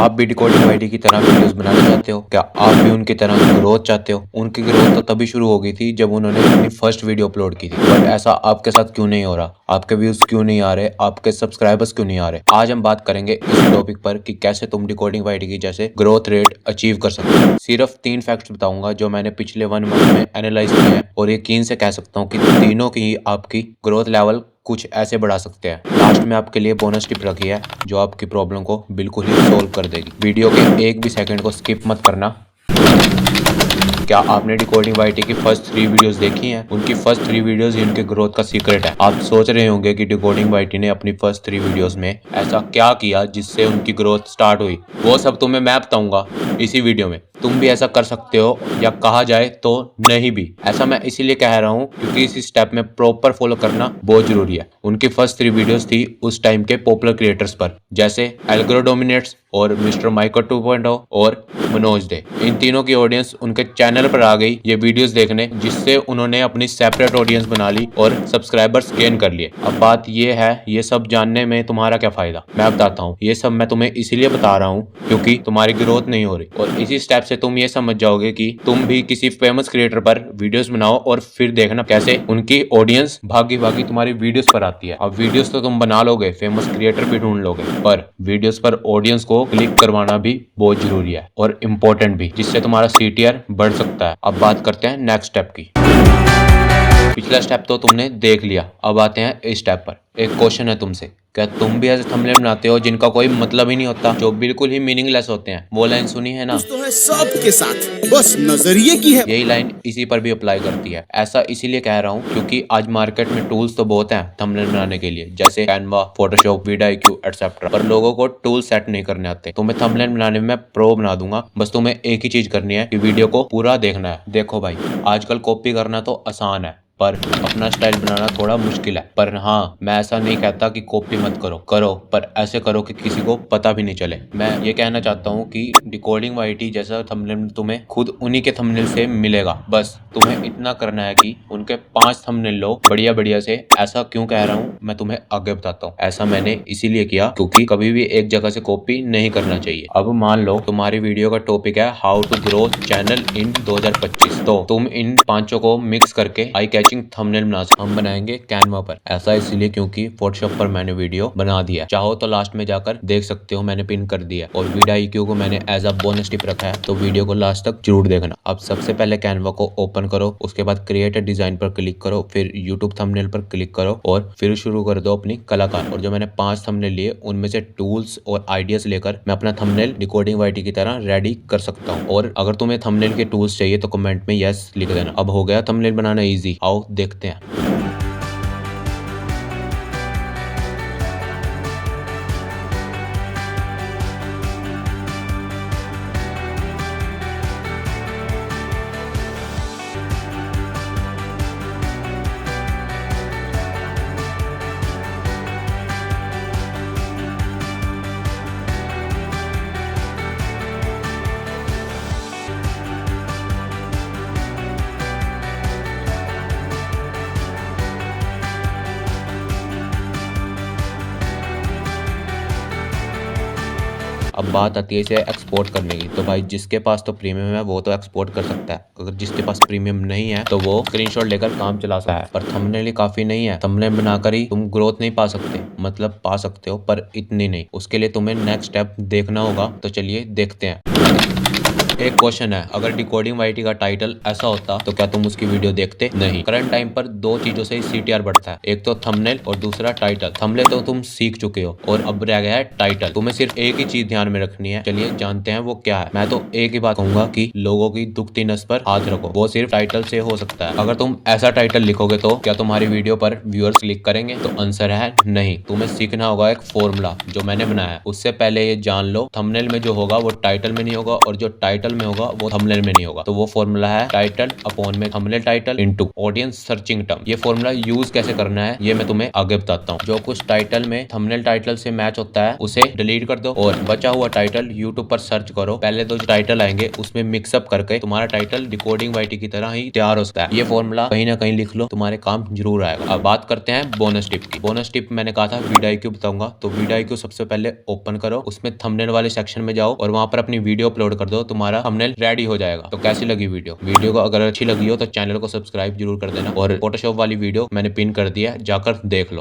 आप भी decoding YT की तरह वीडियोस बनाना चाहते हो? क्या आप भी उनकी तरह ग्रोथ चाहते हो? उनकी ग्रोथ तो तभी शुरू हो गई थी जब उन्होंने अपनी फर्स्ट वीडियो अपलोड की थी, बट ऐसा आपके साथ क्यों नहीं हो रहा? आपके व्यूज क्यों नहीं आ रहे? आपके सब्सक्राइबर्स क्यों नहीं आ रहे? आज हम बात करेंगे इस टॉपिक पर कि कैसे तुम डिकोडिंग वाईटी की जैसे ग्रोथ रेट अचीव कर सकते हो। सिर्फ 3 फैक्ट्स बताऊंगा जो मैंने पिछले 1 मंथ में एनालाइज किए हैं और यकीन से कह सकता हूँ कि तीनों की आपकी ग्रोथ लेवल कुछ ऐसे बढ़ा सकते हैं। लास्ट में आपके लिए बोनस टिप रखी है जो आपकी प्रॉब्लम को बिल्कुल ही सोल्व कर देगी। वीडियो के एक भी सेकंड को स्किप मत करना। क्या आपने डिकोडिंग वाईटी की फर्स्ट 3 वीडियोस देखी हैं? उनकी फर्स्ट 3 वीडियोस ही उनके ग्रोथ का सीक्रेट है। आप सोच रहे होंगे कि डिकोडिंग वाईटी ने अपनी फर्स्ट 3 वीडियोस में ऐसा क्या किया जिससे उनकी ग्रोथ स्टार्ट हुई। वो सब तुम्हें मैं बताऊंगा इसी वीडियो में। तुम भी ऐसा कर सकते हो, या कहा जाए तो नहीं भी। ऐसा मैं इसीलिए कह रहा हूँ क्योंकि इस स्टेप में प्रॉपर फॉलो करना बहुत जरूरी है। उनकी फर्स्ट 3 वीडियोस थी उस टाइम के पॉपुलर क्रिएटर्स पर, जैसे एल्गोरिथम डोमिनेट्स और मिस्टर माइको 2.0 और मनोज डे। इन तीनों की ऑडियंस उनके चैनल पर आ गई ये वीडियोस देखने, जिससे उन्होंने अपनी सेपरेट ऑडियंस बना ली और सब्सक्राइबर्स गेन कर लिए। अब बात ये है, ये सब जानने में तुम्हारा क्या फायदा? मैं बताता हूँ। ये सब मैं तुम्हें इसीलिए बता रहा हूँ क्योंकि तुम्हारी ग्रोथ नहीं हो रही, और इसी स्टेप से तुम ये समझ जाओगे कि तुम भी किसी फेमस क्रिएटर पर वीडियोस बनाओ और फिर देखना कैसे उनकी ऑडियंस भागी भागी तुम्हारी वीडियोस पर आती है। अब वीडियोस तो तुम बना लोगे, फेमस क्रिएटर भी ढूंढ लोगे, पर वीडियोस पर ऑडियंस को क्लिक करवाना भी बहुत जरूरी है और इम्पोर्टेंट भी, जिससे तुम्हारा सीटीआर बढ़ सकता है। अब बात करते हैं नेक्स्ट स्टेप की। पिछला स्टेप तो तुमने देख लिया, अब आते हैं इस स्टेप पर। एक क्वेश्चन है तुमसे, क्या तुम भी ऐसे थंबनेल बनाते हो जिनका कोई मतलब ही नहीं होता, जो बिल्कुल ही मीनिंगलेस होते हैं? वो लाइन सुनी है ना? तो है सबके साथ, बस नजरिए की है। यही लाइन इसी पर भी अप्लाई करती है। ऐसा इसीलिए कह रहा हूँ क्योंकि आज मार्केट में टूल्स तो बहुत हैं थंबनेल बनाने के लिए, जैसे कैनवा, फोटोशॉप, वीडियो एटसेट्रा, पर लोगों को टूल सेट नहीं करने आते। तुम्हें थंबनेल बनाने में मैं प्रो बना दूंगा, बस तुम्हें एक ही चीज करनी है कि वीडियो को पूरा देखना है। देखो भाई, आजकल कॉपी करना तो आसान है पर अपना स्टाइल बनाना थोड़ा मुश्किल है। पर हाँ, मैं ऐसा नहीं कहता कि कॉपी मत करो, करो पर ऐसे करो कि किसी को पता भी नहीं चले। मैं ये कहना चाहता हूँ कि डिकोडिंग वाईटी जैसा थंबनेल तुम्हें खुद उन्हीं के थंबनेल से मिलेगा। बस तुम्हें इतना करना है कि उनके 5 थंबनेल लो बढ़िया बढ़िया से। ऐसा क्यों कह रहा हूँ मैं तुम्हें आगे बताता हूँ। ऐसा मैंने इसीलिए किया क्योंकि कभी भी एक जगह से कॉपी नहीं करना चाहिए। अब मान लो तुम्हारी वीडियो का टॉपिक है how to grow channel in 2025, तो तुम इन 5 को मिक्स करके आई थंबनेल बना सकते। हम बनाएंगे कैनवा पर। ऐसा इसलिए क्योंकि फोटोशॉप पर मैंने वीडियो बना दिया, चाहो तो लास्ट में जाकर देख सकते हो, मैंने पिन कर दिया। और वीडियो को मैंने एज अ बोनस टिप रखा है, तो वीडियो को लास्ट तक जरूर देखना। अब सबसे पहले कैनवा को ओपन करो, उसके बाद क्रिएट अ डिजाइन पर क्लिक करो, फिर यूट्यूब थंबनेल पर क्लिक करो और फिर शुरू कर दो अपनी कलाकार। और जो मैंने 5 थंबनेल लिए उनमें से टूल्स और आइडियाज लेकर मैं अपना थंबनेल डिकोडिंग वाईटी की तरह रेडी कर सकता हूँ। और अगर तुम्हें थंबनेल के टूल्स चाहिए तो कमेंट में यस लिख देना। अब हो गया थंबनेल बनाना इजी, आओ देखते हैं। अब बात आती है इसे एक्सपोर्ट करने की। तो भाई जिसके पास तो प्रीमियम है वो तो एक्सपोर्ट कर सकता है, अगर जिसके पास प्रीमियम नहीं है तो वो स्क्रीनशॉट लेकर काम चला सकता है। पर थंबनेल ही काफी नहीं है, थंबनेल बनाकर ही तुम ग्रोथ नहीं पा सकते, मतलब पा सकते हो पर इतनी नहीं। उसके लिए तुम्हें नेक्स्ट स्टेप देखना होगा, तो चलिए देखते हैं। एक क्वेश्चन है, अगर डिकोडिंग वाईटी का टाइटल ऐसा होता तो क्या तुम उसकी वीडियो देखते? नहीं। करंट टाइम पर 2 चीजों से सीटीआर बढ़ता है, एक तो थंबनेल और दूसरा टाइटल। थंबनेल तो तुम सीख चुके हो और अब रह गया है टाइटल। तुम्हें सिर्फ एक ही चीज ध्यान में रखनी है, चलिए जानते हैं वो क्या है। मैं तो एक ही बात कहूंगा कि लोगों की दुखती नस पर हाथ रखो, वो सिर्फ टाइटल से हो सकता है। अगर तुम ऐसा टाइटल लिखोगे तो क्या तुम्हारी वीडियो पर व्यूअर्स क्लिक करेंगे? तो आंसर है नहीं। तुम्हें सीखना होगा एक फॉर्मूला जो मैंने बनाया है। उससे पहले ये जान लो, थंबनेल में जो होगा वो टाइटल में नहीं होगा, और जो टाइटल टाइटल में होगा वो थंबनेल में नहीं होगा। तो वो फॉर्मूला है टाइटल अपॉन में thumbnail title into audience searching term. ये फॉर्मूला यूज कैसे करना है ये मैं तुम्हें आगे बताता हूँ। जो कुछ टाइटल में थंबनेल टाइटल से मैच होता है उसे डिलीट कर दो और बचा हुआ टाइटल यूट्यूब पर सर्च करो। पहले तो जो टाइटल आएंगे उसमें मिक्सअप करके तुम्हारा टाइटल डिकोडिंग वाईटी की तरह ही तैयार होता है। ये फॉर्मूला कहीं ना कहीं लिख लो, तुम्हारे काम जरूर आएगा। अब बात करते हैं बोनस टिप की। बोनस टिप मैंने कहा था वीडियो बताऊंगा, तो वीडियो सबसे पहले ओपन करो, उसमें थंबनेल वाले सेक्शन में जाओ और वहां पर अपनी वीडियो अपलोड कर दो, तुम्हारा थंबनेल रेडी हो जाएगा। तो कैसी लगी वीडियो को अगर अच्छी लगी हो तो चैनल को सब्सक्राइब जरूर कर देना और फोटोशॉप वाली वीडियो मैंने पिन कर दिया है, जाकर देख लो।